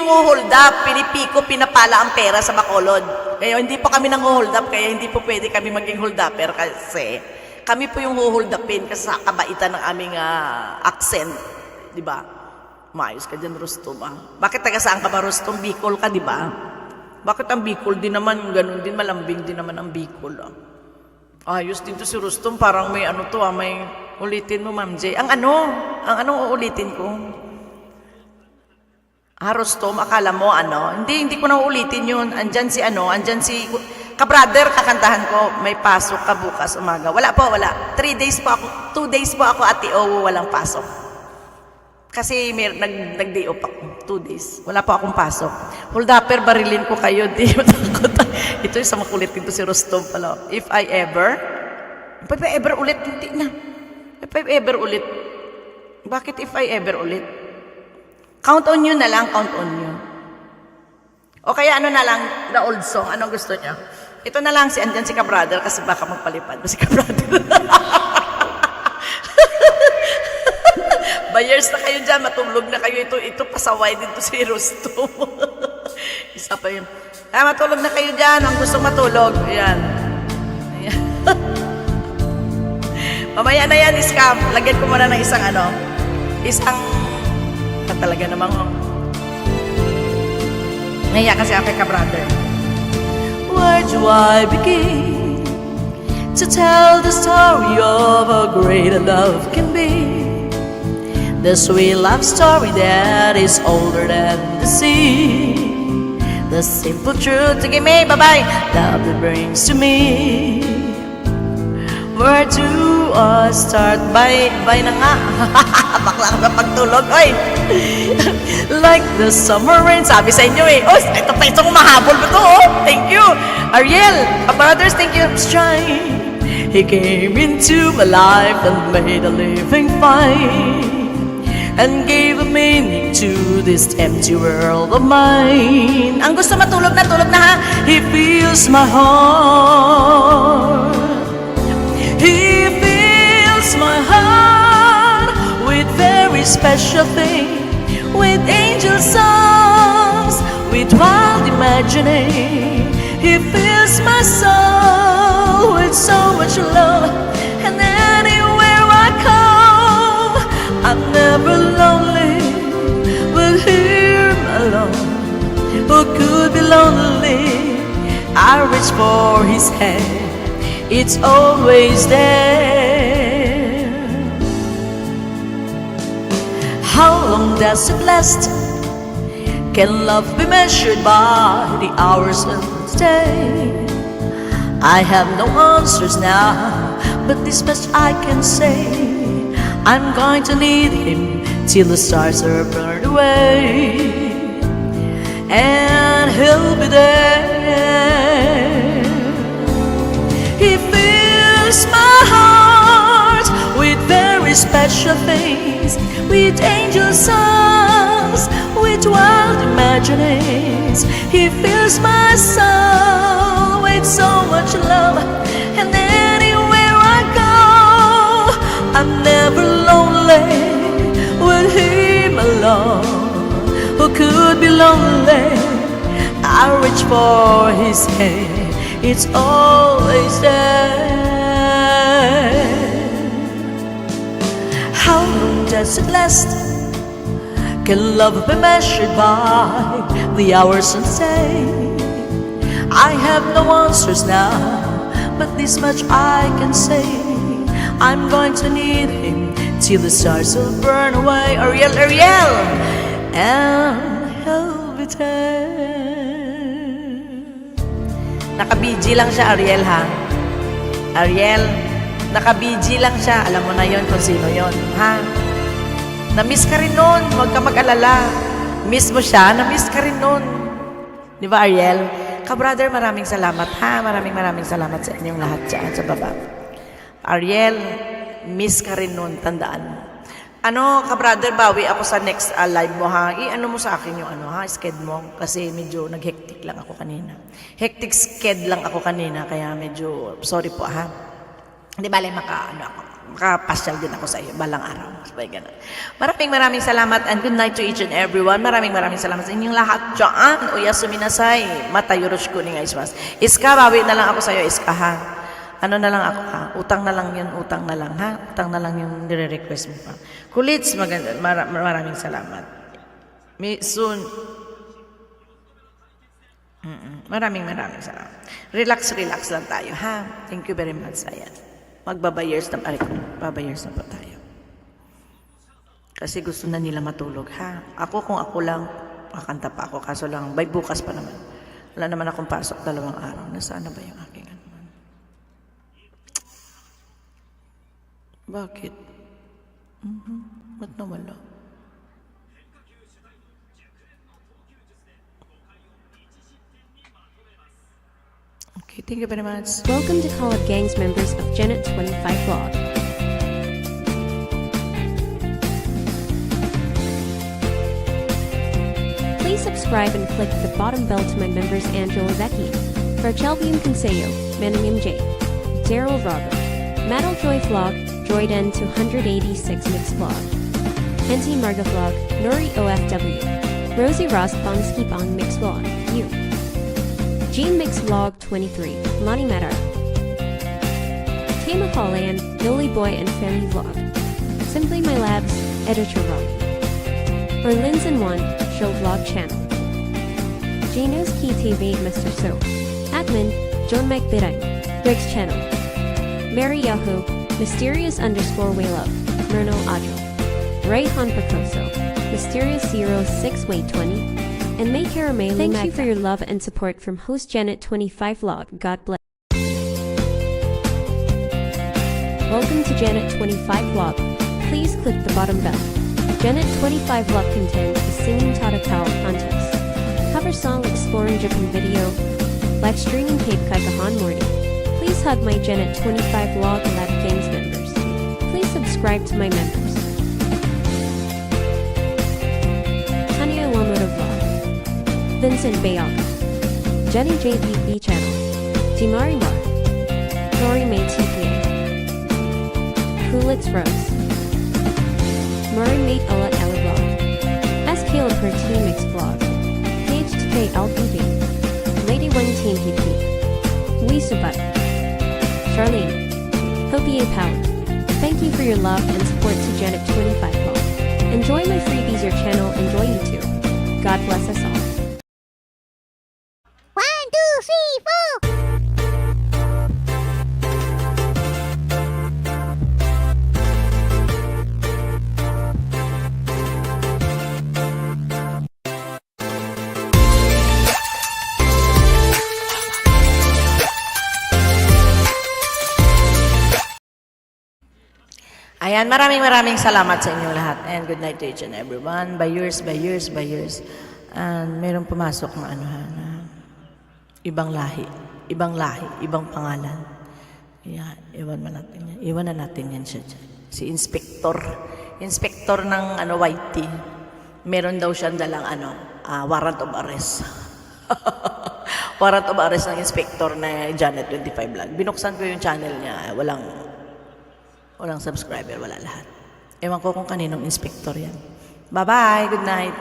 nang-hold up, pinipiko, pinapala ang pera sa Bacolod. Kaya hindi po kami nang-hold up, kaya hindi po pwede kami maging hold upper kasi kami po yung hold upin kasi sa kabaitan ng aming accent. Di ba? Maayos ka dyan, Rustom. Bakit taga saan ka ba, Rustom? Bicol ka, di ba? Bakit ang Bicol din naman, ganun din, malambing din naman ang Bicol. Ayos din to si Rustom, parang may ano to, may ulitin mo, Ma'am J. Ang anong uulitin ko? Rustom, akala mo Hindi ko na uulitin yun. Andyan si Kabrother, kakantahan ko, may pasok ka bukas umaga. Wala. 2 days po ako, Ate Owo, walang pasok. Kasi nag-day off ako, 2 days. Wala po akong pasok. Hold upper, barilin ko kayo, di matakot. Ito yung sa makulit dito si Rustom pala. If I ever ulit, hindi na. If I ever ulit. Bakit if I ever ulit? Count on you na lang, count on you. O kaya na lang, the old song, anong gusto niya? Ito na lang, andyan si Kabrother kasi baka magpalipad si Kabrother. Buyers na kayo dyan, matulog na kayo. Ito pasaway din to si Rustom. Isa pa yun. Matulog na kayo dyan, ang gusto matulog. Ayan. Mamaya na yan, scam. Lagyan ko muna ng isang talaga namang ngaya kasi ako kay Kabrother. Where do I begin to tell the story of how great a love can be? The sweet love story that is older than the sea. The simple truth, give me, bye-bye, love that brings to me. Where do I start? Bye na nga. Bakla ka ba pagtulog? Oy! Like the summer rain. Sabi sa inyo ito pa itong mahabol ba to? Thank you. Ariel, brothers, thank you. Shine. He came into my life and made a living fine. And gave a meaning to this empty world of mine. Ang gusto matulog na ha. He fills my heart. He fills my heart with very special things, with angel songs, with wild imagining. He fills my soul with so much love, and anywhere I go, I'm never lonely with him alone. Who could be lonely? I reach for his hand. It's always there. How long does it last? Can love be measured by the hours of the day? I have no answers now, but this much I can say. I'm going to need him till the stars are burned away, and he'll be there. He fills my heart with very special things, with angel songs, with wild imaginings. He fills my soul with so much love, and anywhere I go, I'm never lonely with him alone. Who could be lonely? I reach for his hand. It's always there. How long does it last? Can love be measured by the hours and day? I have no answers now, but this much I can say. I'm going to need him till the stars will burn away. Ariel, and he'll be there. Naka-BG lang siya, Ariel, ha? Ariel, naka-BG lang siya. Alam mo na yon kung sino yon, ha? Na-miss ka rin nun. Huwag ka mag-alala. Miss mo siya, na-miss ka rin nun. Di ba, Ariel? Ka-brother, maraming salamat, ha? Maraming salamat sa inyong lahat dyan sa baba. Ariel, miss ka rin nun. Tandaan mo. Ka-brother, bawi ako sa next live mo, ha? I-ano mo sa akin yung sked mo. Kasi medyo nag-hectic lang ako kanina. Hectic sked lang ako kanina, kaya medyo, sorry po, ha? Hindi bale ako. makapasyal din ako sa iyo balang araw. Sabay ganun. Maraming salamat and good night to each and everyone. Maraming salamat sa inyong lahat dyan. Oyasumi nasai. Mata yoroshiku onegaishimasu. Iska, bawi na lang ako sa iyo, Iska, ha? Ano na lang ako, ha? Utang na lang yun, utang na lang, ha? Utang na lang yung nire-request mo pa. Kulits, maganda. Maraming salamat. Soon. Maraming salamat. Relax lang tayo, ha? Thank you very much, ayan. Magbabayers na po tayo. Kasi gusto na nila matulog, ha? Kung ako lang, kakanta pa ako. Kaso lang, by bukas pa naman. Wala naman akong pasok 2 araw. Nasaan na ba yung aking ano? Bakit? Ba't nawala? Okay, thank you very much. Welcome to Call Up Gangs members of Janet 25 Vlog. Please subscribe and click the bottom bell to my members Angela Zeki, Farchelvium Consejo, Menem J, Daryl Robert, Metal Joy Vlog, Joyden 286 Mix Vlog, NT Marga Vlog, Nori OFW, Rosie Ross Bongski Bong Mix Vlog, You. Gene Mix Vlog 23, Lonnie Matter, Tama Holland, Lily Boy and Family Vlog, Simply My Labs, Editor Robbie, or Linson 1, Show Vlog Channel, Gino's Key TV Mr. So, Admin, John McBidang, Rick's Channel, Mary Yahoo, Mysterious _ Way Love, Myrno Adjo, Ray Han Percoso, Mysterious 06 Way 20, and May Caramel. Thank you for your love and support from host Janet 25 Vlog. God bless. Welcome to Janet 25 Vlog. Please click the bottom bell. Janet 25 Vlog contains the Singing Tatakao contest, cover song exploring Japan video, live streaming tape Kaikahan morning. Please hug my Janet 25 Vlog Lab Games members. Please subscribe to my members. Tanya Lamoto Vlog, Vincent Bayog, Jenny JVB Channel, Dimari Mar, Tori May TPA, Kulitz Rose, Murray Mate Alat Ella Vlog, S. Caleb her Team Mix Vlog, Page 2K LPV, Lady One Team PP, Wee Subat, Charlene, Hopi A Power. Thank you for your love and support to Janet 25 Vlog. Enjoy my freebies, your channel, enjoy YouTube. God bless us all. 1, 2, 3, 4. Ayan, maraming salamat sa inyong lahat. And good night to each and everyone. By years. And meron pumasok na na ibang lahi, ibang pangalan. Yan, iwan na natin yan siya dyan. Si Inspector ng YT. Meron daw siyang dalang warrant of arrest. Warrant of arrest ng Inspector na Janet 25 Vlog. Binuksan ko yung channel niya, walang subscriber, wala lahat. Ewan ko kung kaninong inspector yan. Bye-bye, good night.